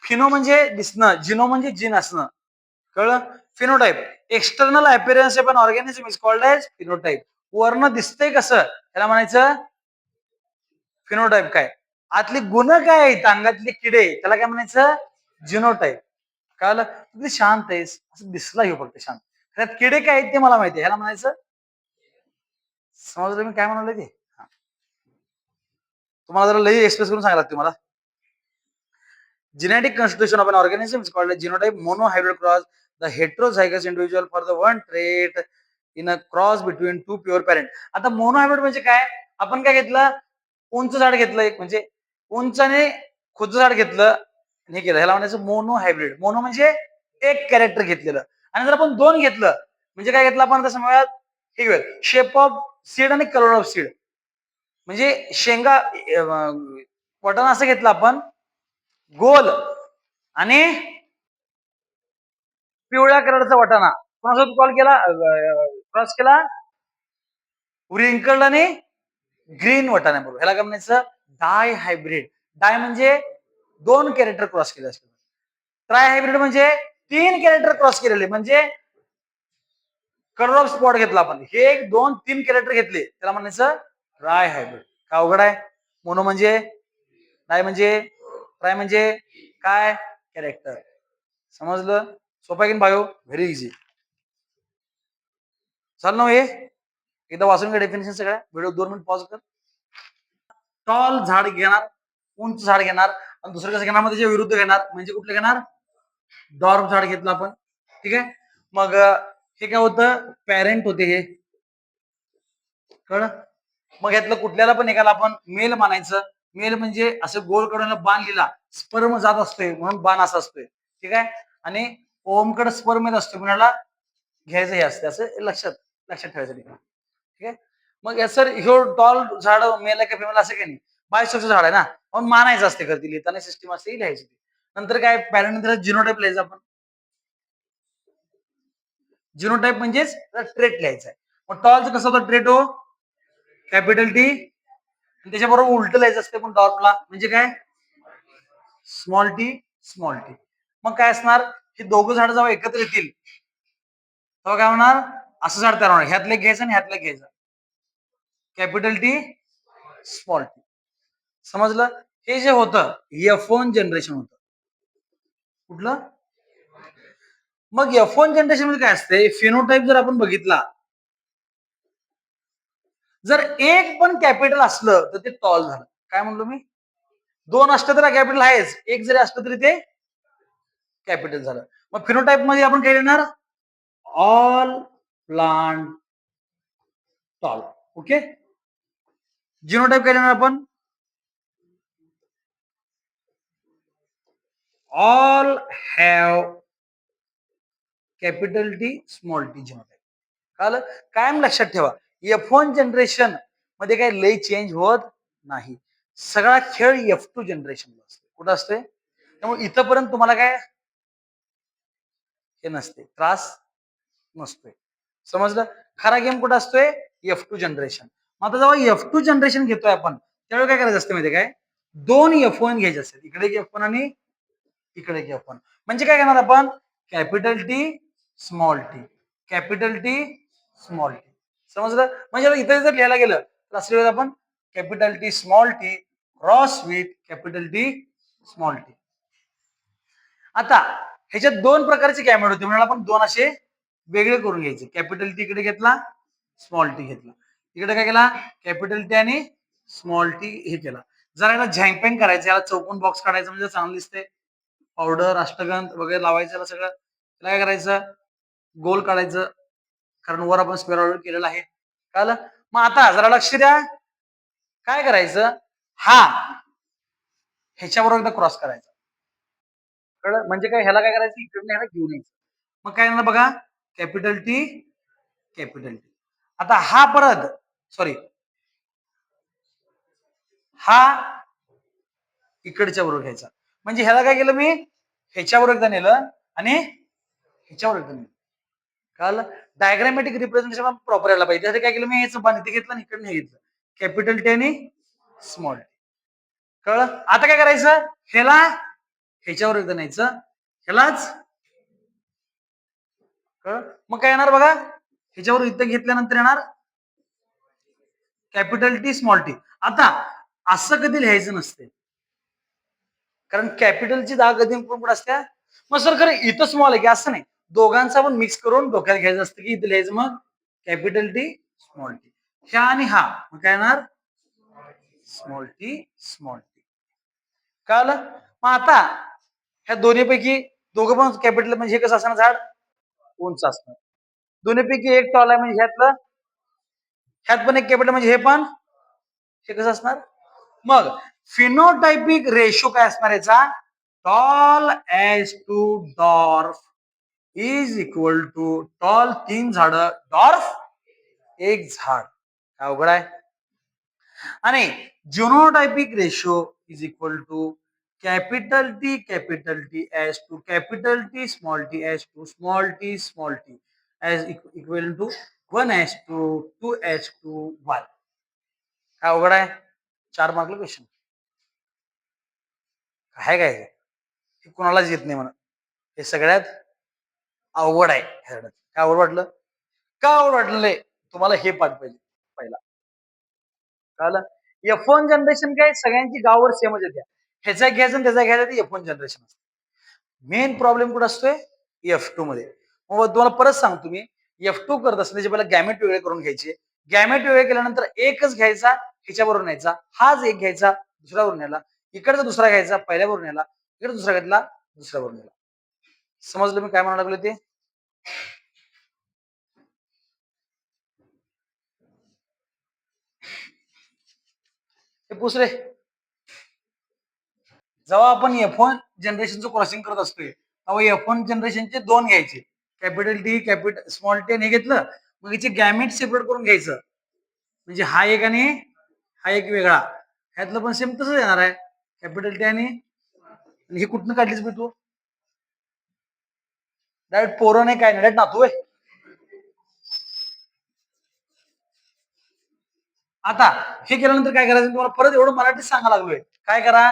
फिनो म्हणजे दिसणं जिनो म्हणजे जीन असणं कळलं. Phenotype external appearance of an organism is called as phenotype. वर्ण दिसतंय कसं त्याला म्हणायचं फिनोटाईप. काय आतली गुण काय आहेत अंगातले किडे त्याला काय म्हणायचं जिनोटाईप. कळलं किती शांत आहेस असं दिसला घेऊ फक्त शांत त्यात किडे काय आहेत ते मला माहिती आहे ह्याला म्हणायचं. समजलं मी काय म्हणाले ते. तुम्हाला जरा लई एक्सप्रेस करून सांगायला लागते मला. Genetic constitution of an organism is called a genotype. Monohybrid cross, the heterozygous individual for the one trait in a cross between two pure parent. आता मोनोहायब्रिड म्हणजे काय आपण काय घेतलं उंच झाड घेतलं एक म्हणजे उंच आणि खुद्द झाड घेतलं हे केलं ह्याला म्हणायचं मोनोहायब्रिड. मोनो म्हणजे एक कॅरेक्टर घेतलेलं आणि जर आपण दोन घेतलं म्हणजे काय घेतलं आपण तसं म्हणूयात हे शेप ऑफ सीड आणि कलर ऑफ सीड म्हणजे शेंगा वाटाणा असं घेतलं आपण गोल आणि पिवळ्या कलरचा वाटाणा कोणासोबत कॉल केला क्रॉस केला रिंकल्ड आणि ग्रीन वाटाणा बरोबर ह्याला काय म्हणायचं डाय हायब्रिड. डाय म्हणजे दोन कॅरेक्टर क्रॉस केले असते. ट्राय हायब्रिड म्हणजे तीन कॅरेक्टर क्रॉस केलेले म्हणजे कलर ऑफ स्पॉट घेतला आपण हे एक दोन तीन कॅरेक्टर घेतले त्याला म्हणायचं ट्राय हायब्रिड. का अवघड आहे. मोनो म्हणजे डाय म्हणजे ट्राय म्हणजे काय कॅरेक्टर. समजलं सोपा की बायो व्हेरी इझी. चाल ना हे एकदा वाचून घ्या डेफिनेशन सगळ्या व्हिडिओ 2 मिनिट पॉज कर. टॉल झाड घेणार उंच झाड घेणार आणि दुसरं कसं घेणार मध्ये विरुद्ध घेणार म्हणजे कुठलं घेणार डॉर्फ झाड घेतलं आपण. ठीक आहे मग हे काय होतं पॅरेंट होते हे कळलं. मग यातलं कुठल्याला पण एकाला आपण मेल मानायचं. मेल म्हणजे असं गोल कडून बाण लिहिला स्पर्म जात असतोय म्हणून बाण असा असतोय. ठीक आहे आणि ओमकडे स्पर्म येत असतो कुणाला घ्यायचं हे असते असं लक्षात लक्षात ठेवायचं. ठीक आहे मग सर ह्यो टॉल झाड मेल का फिमेल असं काही नाही बायसेक्सुअल झाड आहे ना म्हणून मानायचं असते खरं लिहिताना सिस्टीम असते लिहायची. नंतर काय पॅरेंट जिनोटाईप लिहायचं आपण. जिनोटाईप म्हणजेच ट्रेट लिहायचं आहे. मग टॉलचं कसं होतं ट्रेट हो कॅपिटल टी त्याच्याबरोबर उलट लिहायचं असते पण डॉर्फला म्हणजे काय स्मॉल टी स्मॉल टी. मग काय असणार हे दोघं झाड जेव्हा एकत्र येतील तेव्हा काय होणार असं झाड तयार होणार ह्यातलं घ्यायचं आणि ह्यातलं घ्यायचं कॅपिटल टी स्मॉल टी. समजलं. हे जे होतं F1 जनरेशन होतं कुठलं. मग F1 जनरेशन मध्ये काय असते फिनोटाईप जर आपण बघितला जर एक पण कॅपिटल असलं तर ते टॉल झालं. काय म्हणलो मी दोन असलं तर कॅपिटल आहेच एक जरी असलं तरी ते कॅपिटल झालं. मग फिनोटाईप मध्ये आपण काय लिहिणार all plant tall. Okay genotype काय लिहिणार आपण all have capital T small T genotype. कळलं कायम लक्षात ठेवा F1 जनरेशन मध्ये काही लय चेंज होत नाही. सगळा खेळ F2 जनरेशनला असतो. कुठं असतोय त्यामुळे इथंपर्यंत तुम्हाला काय हे नसते त्रास नसतोय. समजलं. खरा गेम कुठं असतोय F2 जनरेशन. आता जेव्हा F2 जनरेशन घेतोय आपण त्यावेळी काय करायचं असतं माहिती काय दोन F1 घ्यायचे असतात इकडे F1 आणि इकडे F1 म्हणजे काय करणार आपण capital T small T capital T small T. समजलं. म्हणजे इथे जर लिहायला गेलं तर असं लिहिलं आपण capital T small T cross with capital T small T. आता ह्याच्यात दोन प्रकारचे गॅमेट होते म्हणून आपण दोन असे वेगळे करून घ्यायचे. कॅपिटल टी इकडे घेतला स्मॉल टी घेतला इकडे काय केला कॅपिटल टी आणि स्मॉल टी हे केला. जरा याला झँगपँग करायचं याला चौकोन बॉक्स काढायचं म्हणजे चांगलं दिसते. पावडर अष्टगंध वगैरे लावायचं सगळं त्याला काय करायचं गोल काढायचं कारण वर आपण स्क्वेअर ऑर्डर केलेला आहे. कळलं. मग आता जरा लक्ष द्या काय करायचं हा ह्याच्याबरोबर एकदा क्रॉस करायचा. कळलं म्हणजे काय ह्याला काय करायचं इकडे ह्याला घेऊन यायचं. मग काय बघा कॅपिटल टी कॅपिटल टी. आता हा परत सॉरी हा इकडच्या बरोबर घ्यायचा. म्हणजे ह्याला काय केलं मी ह्याच्यावर एकदा नेलं आणि ह्याच्यावर एकदा नेलं. कळलं? डायग्रामॅटिक रिप्रेझेंटेशन प्रॉपर यायला पाहिजे. त्यासाठी काय केलं मी याचं बाण इथे घेतलं आणि इकडे घेतलं. कॅपिटल टी आणि स्मॉल टी. कळलं? आता काय करायचं? ह्याला ह्याच्यावर एकदा न्यायचं. ह्यालाच कळलं? मग काय येणार बघा? ह्याच्यावर इथं घेतल्यानंतर येणार कॅपिटल टी स्मॉल टी. आता असं कधी लिहायचं नसते. कारण कॅपिटलची जागा कधी पण असत्या. मग सर खरं इथं स्मॉल आहे की असं नाही. दोघांचा पण मिक्स करून डोक्यात घ्यायचं असतं की इथं लिहायचं मग कॅपिटल टी स्मॉल टी. ह्या आणि हा मग काय येणार स्मॉल टी स्मॉल टी. कळलं? मग आता ह्या दोन्हीपैकी दोघं पण कॅपिटल म्हणजे हे कसं असणार झाड उंच असणार. दोन्हीपैकी एक टॉल आहे म्हणजे ह्यात पण एक कॅपिटल म्हणजे हे पण हे कसं असणार. मग फिनोटायपिक रेशो काय असणार याचा tall is to dwarf is equal to tall 3 झाड डॉर्फ 1 झाड. अवघड आहे. आणि genotypic ratio is equal to capital T is to capital T is to small t is equal to 1 is to 2 is to 1. काय अवघड आहे. 4 मार्कला question काय कोणालाच येत नाही म्हणा. हे सगळ्यात अवघड आहे. काय अवघड वाटलं का अवघड वाटलं तुम्हाला हे पाठ पाहिजे पहिला. कळलं? F1 जनरेशन काय सगळ्यांची गावावर सेमच येते. ह्याचा घ्यायचं त्याचा घ्यायचा ते F1 जनरेशन असते. मेन प्रॉब्लेम कुठं असतोय F2 मध्ये. मग तुम्हाला परत सांगतो मी F2 करत असताना त्याचे पहिला गॅमेट वेगळे करून घ्यायचे. गॅमेट वेगळे केल्यानंतर एकच घ्यायचा ह्याच्याबरोबर न्यायचा. हाच एक घ्यायचा दुसऱ्यावर न्यायला. इकडचा दुसरा घ्यायचा पहिल्यावरून न्यायला. इकडे दुसरा घेतला दुसऱ्यावरून न्यायला. समजलं मी काय म्हणायला लागलो ते. पुसरे जेव्हा आपण F1 जनरेशनचं क्रॉसिंग करत असतोय तेव्हा F1 जनरेशनचे 2 घ्यायचे. Capital T capital small T हे घेतलं मग याचे गॅमेट सेपरेट करून घ्यायचं. म्हणजे हा एक आणि हा एक वेगळा. ह्यातलं पण सेम तसंच येणार आहे. कॅपिटल टी आणि हे कुठनं काढलीच बी तू डायरेक्ट पोरं नाही काय नाही डायरेक्ट नातू आहे. आता हे केल्यानंतर काय करायचं तुम्हाला परत एवढं मराठीत सांगायला लागलोय. काय करा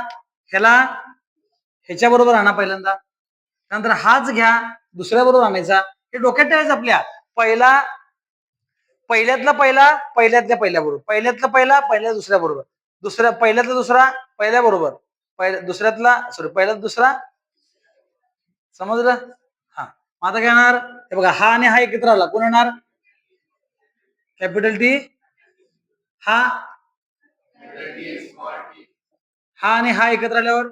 ह्याला ह्याच्या बरोबर आणा पहिल्यांदा. त्यानंतर हाच घ्या दुसऱ्या बरोबर आणायचा. हे डोक्यात ठेवायचं आपल्या पहिल्यातला पहिल्यातल्या पहिल्या बरोबर पहिल्या दुसऱ्या बरोबर पहिल्यातला दुसरा पहिल्या बरोबर दुसऱ्यातला सॉरी पहिल्यात दुसरा. समजलं? हा आता काय येणार हे बघा हा आणि हा एकत्र आला कोण येणार कॅपिटल टी हा आणि हा एकत्र आल्यावर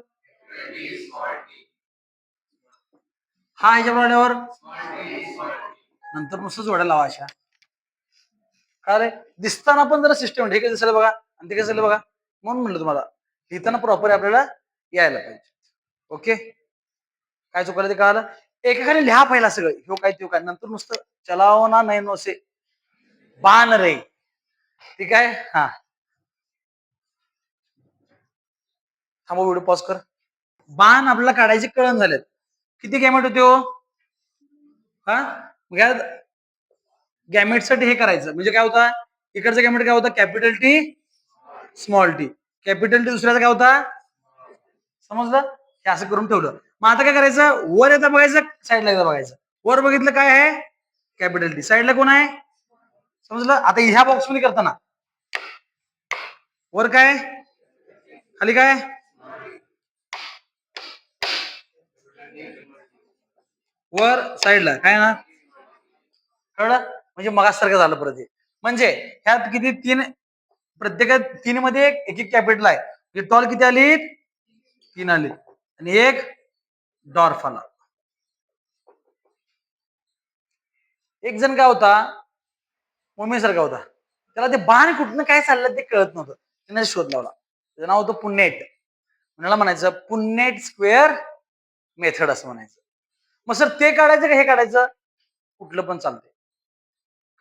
हा ह्याच्यावर आल्यावर नंतर नुसतं जोड्या लावा अशा. का रे दिसताना पण जरा सिस्टम हे कसं झालं बघा आणि ते कसं झालं बघा म्हणून म्हणलं तुम्हाला लिहिताना प्रॉपर आपल्याला यायला पाहिजे. ओके काय चुकलं ते कळालं. एकेकाने लिहा पाहिला सगळं ह्यो काय त्यो काय नंतर नुसतं चलाव ना नाही नसे बाण रे. ठीक आहे. हा थांबा व्हिडिओ पॉज कर. बाण आपल्याला काढायचे कळण झालेत. किती गॅमेट होते हो हा गॅमेटसाठी हे करायचं म्हणजे काय होता इकडचा गॅमेट काय होता capital T small T. Capital T दुसऱ्याचा काय होता समजलं. हे असं करून ठेवलं. मग आता काय करायचं वर येता बघायचं साईडला एकदा बघायचं. वर बघितलं काय आहे कॅपिटल टी साईडला कोण आहे समजलं. आता ह्या बॉक्स मध्ये करताना वर काय खाली काय वर साईडला काय ना कळलं. म्हणजे मगासारखं झालं परत. म्हणजे ह्यात किती 3 प्रत्येकात 3 मध्ये एक एक कॅपिटल आहे. टॉल किती आली 3 आली आणि एक डॉर्फ आला. एक जण काय होता मम्मी सारखा होता. त्याला ते बाण कुठनं काय चाललं ते कळत नव्हतं. त्याने शोध लावला. त्याचं नाव होतं पुन्नेट. म्हणाला म्हणायचं पुन्नेट स्क्वेअर मेथड असं म्हणायचं. मग सर ते काढायचं का हे काढायचं कुठलं पण चालतंय.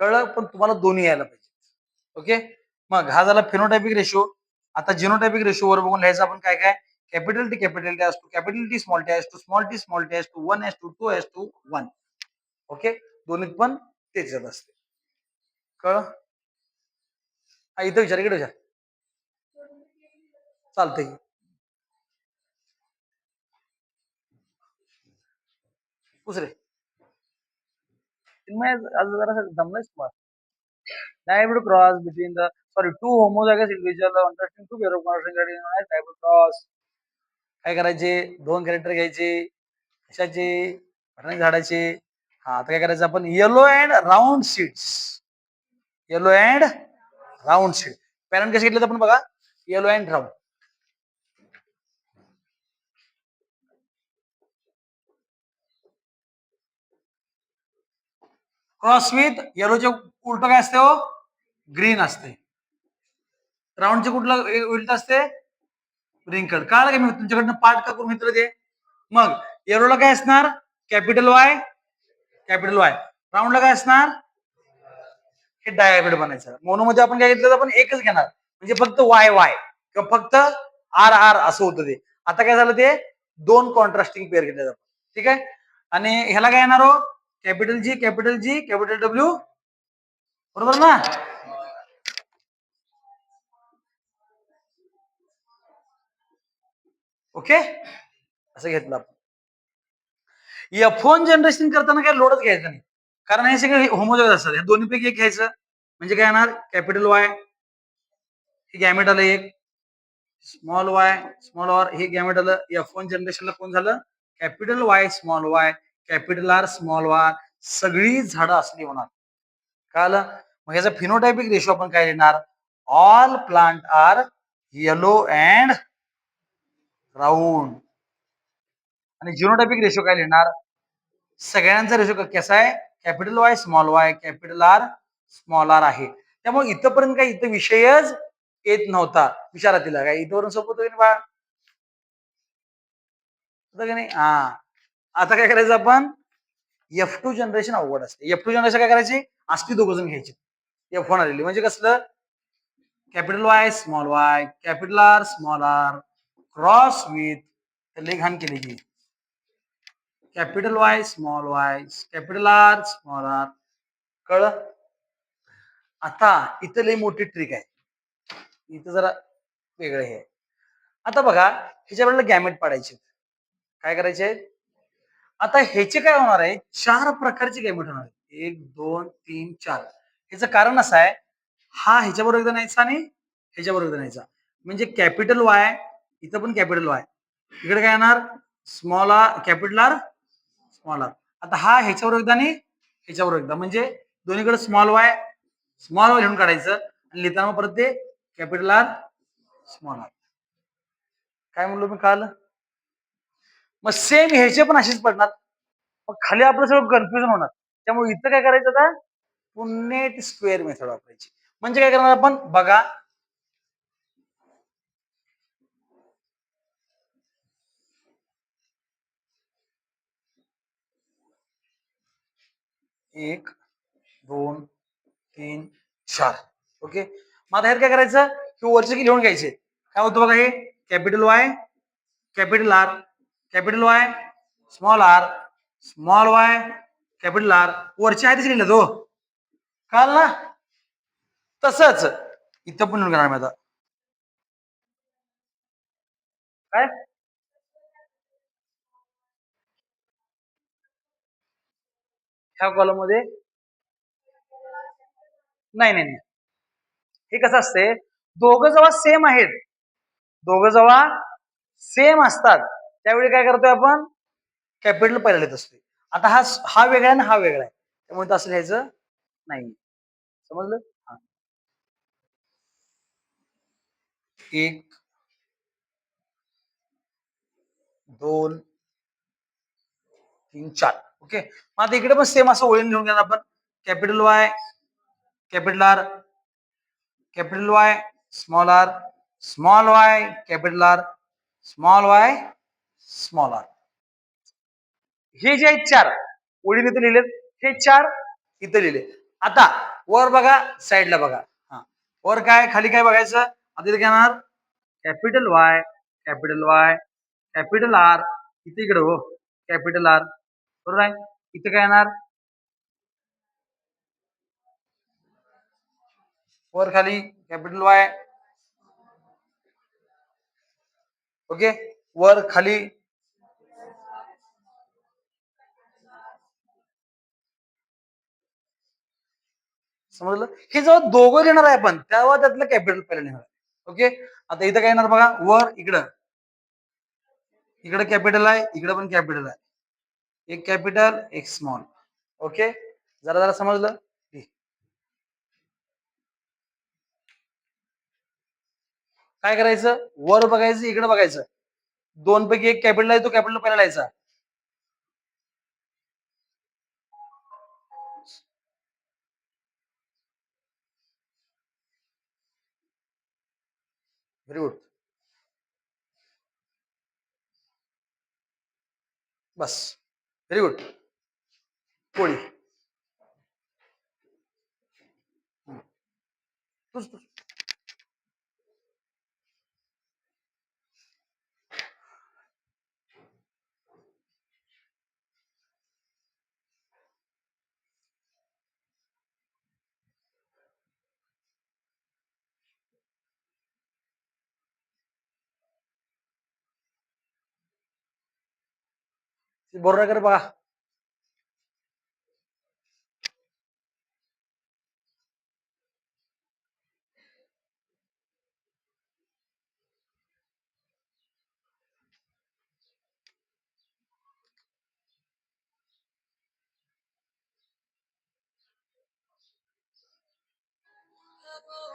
कळलं? पण तुम्हाला दोन्ही यायला पाहिजे. ओके. मग हा झाला फिनोटायपिक रेशो. आता जिनोटायपिक रेशो वर बघून लिहायचं आपण काय काय. कॅपिटल टी असतो, कॅपिटल टी स्मॉल टी असतो, स्मॉल टी असतो, 1:2:1. ओके. दोन्हीत पण तेच येत असते. कळलं? इथं विचार, इकडे विचार. चालतंय. दुसरे आज जरा जमलंच मला. Diamond cross between the two homozygous individual contrasting two pair of contrasting as diamond cross. काय करायचे, दोन कॅरेक्टर घ्यायचे, कशाचे, फटाणे झाडाचे. हा, आता काय करायचं आपण, yellow and round seeds. Yellow and round seed. Parent कसे घेतले आपण बघा, yellow and round. Cross with येलोचे उलट काय असते हो, ग्रीन असते. राऊंडचे कुठलं उलट असते, रिंकड. कळलं का मी तुमच्याकडनं पार्ट का करून घेतलं ते. मग येलोला काय असणार, कॅपिटल वाय, कॅपिटल वाय. राऊंडला काय असणार, हे डायहायब्रिड बनायचं. मोनोमध्ये आपण काय घेतलं, आपण एकच घेणार, म्हणजे फक्त वाय वाय किंवा फक्त आर आर असं होतं ते. आता काय झालं, ते दोन कॉन्ट्रास्टिंग पेअर घेतले जातात. ठीक आहे. आणि ह्याला काय येणार हो, capital G, capital G, capital W. बरोबर ना. ओके, असं घेतलं आपण. F1 जनरेशन करताना काय लोडच घ्यायचं नाही, कारण हे सगळे होमोजॉइस असतात. या दोन्हीपैकी एक घ्यायचं, म्हणजे काय येणार, कॅपिटल वाय हे गॅमेट आलं एक, स्मॉल वाय स्मॉल आर हे गॅमेट आलं. F1 जनरेशनला कोण झालं, capital Y small y, capital R small r, सगळी झाडं असली होणार. कळलं. मग याचा फिनोटायपिक रेशो आपण काय लिहिणार, all plant are yellow and round. आणि जिनोटायपिक रेशो काय लिहिणार, सगळ्यांचा रेशो कसा आहे, capital Y small y, capital R small r आहे. त्यामुळे इथपर्यंत काही इथं विषयच येत नव्हता विचारातीला. काय इथवरून सोपत होईल बा, नाही. हा, आता काय करायचं आपण, F2 जनरेशन अवघड असते. F2 जनरेशन काय करायची, असली दोघ जण घ्यायची. F1 आलेली म्हणजे कसलं, capital Y small y, capital R small r, cross with लेखन केली की capital Y small y, capital R small r. कळ. आता इथं लई मोठी ट्रिक आहे, इथं जरा वेगळं हे. आता बघा, ह्याच्या वेळेला गॅमेट पाडायचे. काय करायचे, आता ह्याचे काय होणार आहे, चार प्रकारचे गॅमेट होणार आहे. 1 2 3 4. ह्याचं कारण असं आहे, हा ह्याच्याबरोबर एकदा न्यायचा आणि ह्याच्याबरोबर एकदा न्यायचा, म्हणजे कॅपिटल वाय, इथं पण कॅपिटल वाय, इकडे काय येणार, small r, capital R small r. आता हा ह्याच्यावर एकदा आणि ह्याच्यावर एकदा, म्हणजे दोन्हीकडे स्मॉल वाय लिहून काढायचं आणि लिहिताना परत ते कॅपिटल आर स्मॉल आर. काय म्हणलो मी, काल मग सेम ह्याचे पण असेच पडणार. मग खाली आपलं सगळं कन्फ्युजन होणार. त्यामुळे इथं काय करायचं, आता पुन्नेट स्क्वेअर मेथड वापरायची. म्हणजे काय करणार आपण बघा, एक 2 3 4. ओके. मग आता काय करायचं, की वरचे की लिहून घ्यायचे. काय होतं बघा, हे capital Y, capital R, capital Y small y, capital R. वरचे आहे लिहिलं तो, काल ना. तसंच इथं पण लिहून घेणार मी आता. काय, ह्या कॉलम मध्ये नाही नाही नाही, हे कसं असते, दोघं जेव्हा सेम आहेत, दोघं जेव्हा सेम असतात, त्यावेळी काय करतोय आपण, कॅपिटल पहिला लिहित असतोय. आता हा वेगळा आहे आणि हा वेगळा आहे, त्यामुळे असं लिहायचं नाही. समजलं. हा. 1 2 3 4. ओके. मग आता इकडे पण सेम असं ओळीन लिहून घेणार आपण, capital Y, capital R, capital Y small y, capital R small y small r. हे जे आहेत चार ओळीने लिहिलेत, हे 4 इथं लिहिले. आता वर बघा, साईडला बघा. हा, वर काय, खाली काय बघायचं? आता इथे काय येणार? Capital Y, capital Y, capital R. इथे इकडे हो, कॅपिटल आर. बरोबर आहे. इथे काय येणार? वर खाली कॅपिटल वाय. ओके, वर खाली समजलं. हे जेव्हा दोघं घेणार आहे आपण, तेव्हा त्यातलं कॅपिटल पहिला लिहिणार. ओके, आता इथं काय येणार बघा, वर इकडं, इकडे कॅपिटल आहे, इकडे पण कॅपिटल आहे. एक कॅपिटल एक स्मॉल. ओके, जरा जरा समजलं. काय करायचं? वर बघायचं, इकडे बघायचं. दोन पैकी एक कॅपिटल आहे, तो कॅपिटल पहिला लिहायचा. Very good. बस, व्हेरी गुड. पोळी. बरोबर बघा.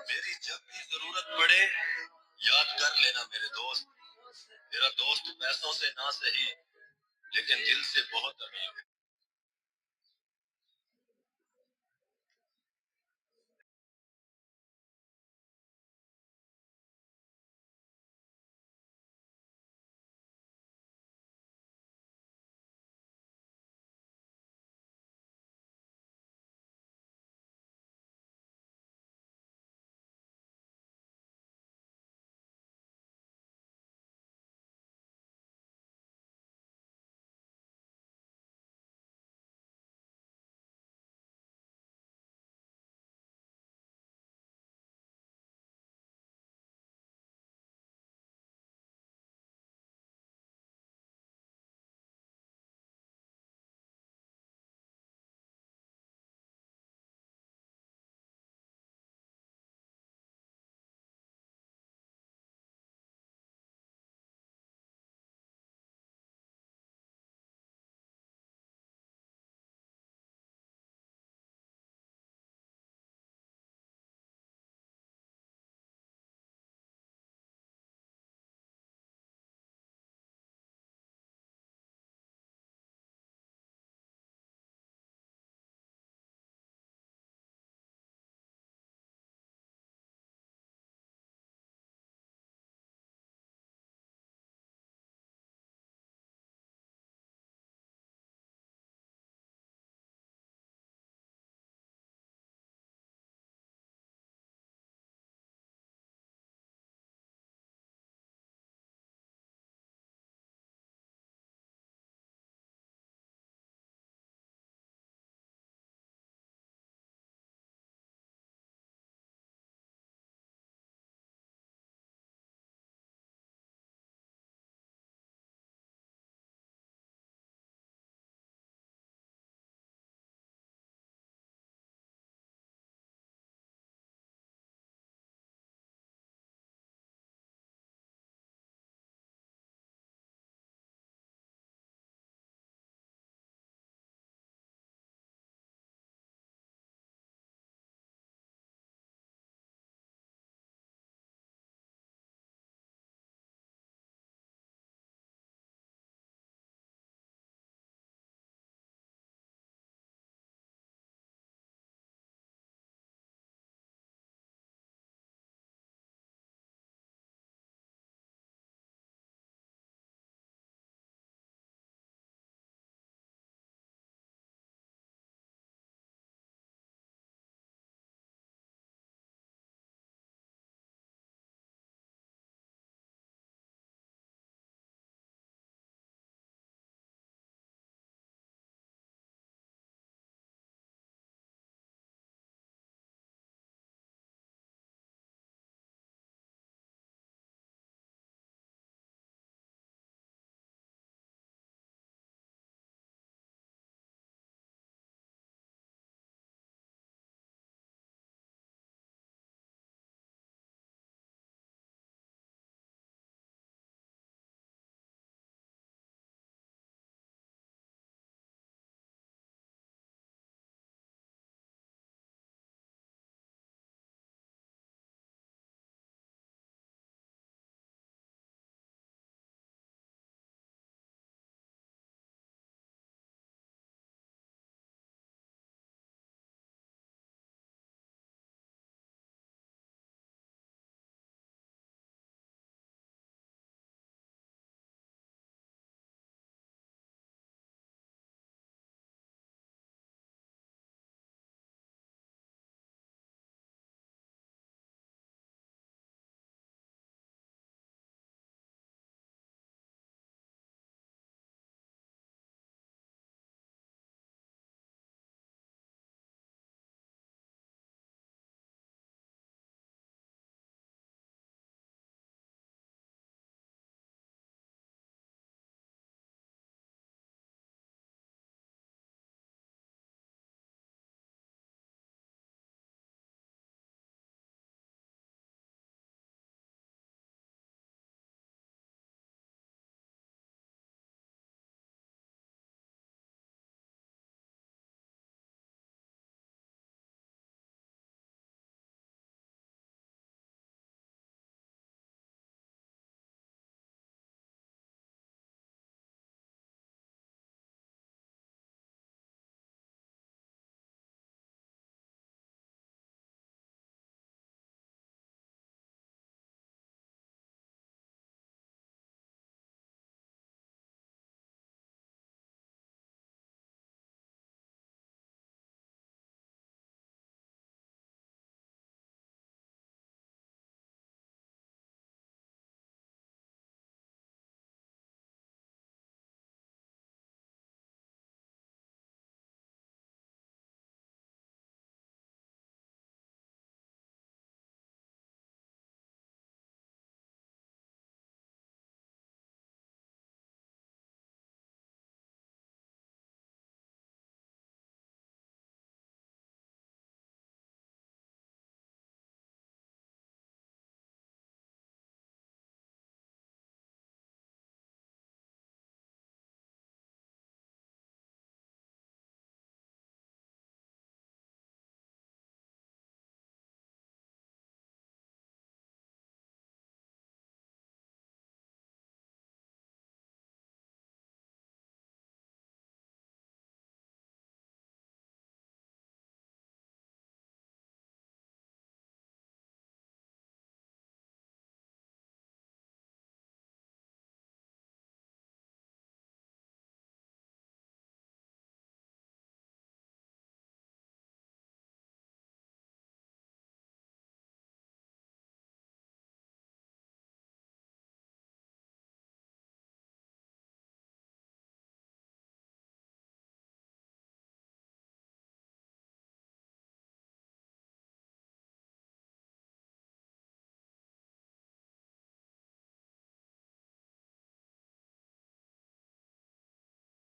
मेरी जब भी जरूरत पड़े याद कर लेना मेरे दोस्त. तेरा दोस्त पैसों से ना सही लेकिन दिल से बहुत अमीर.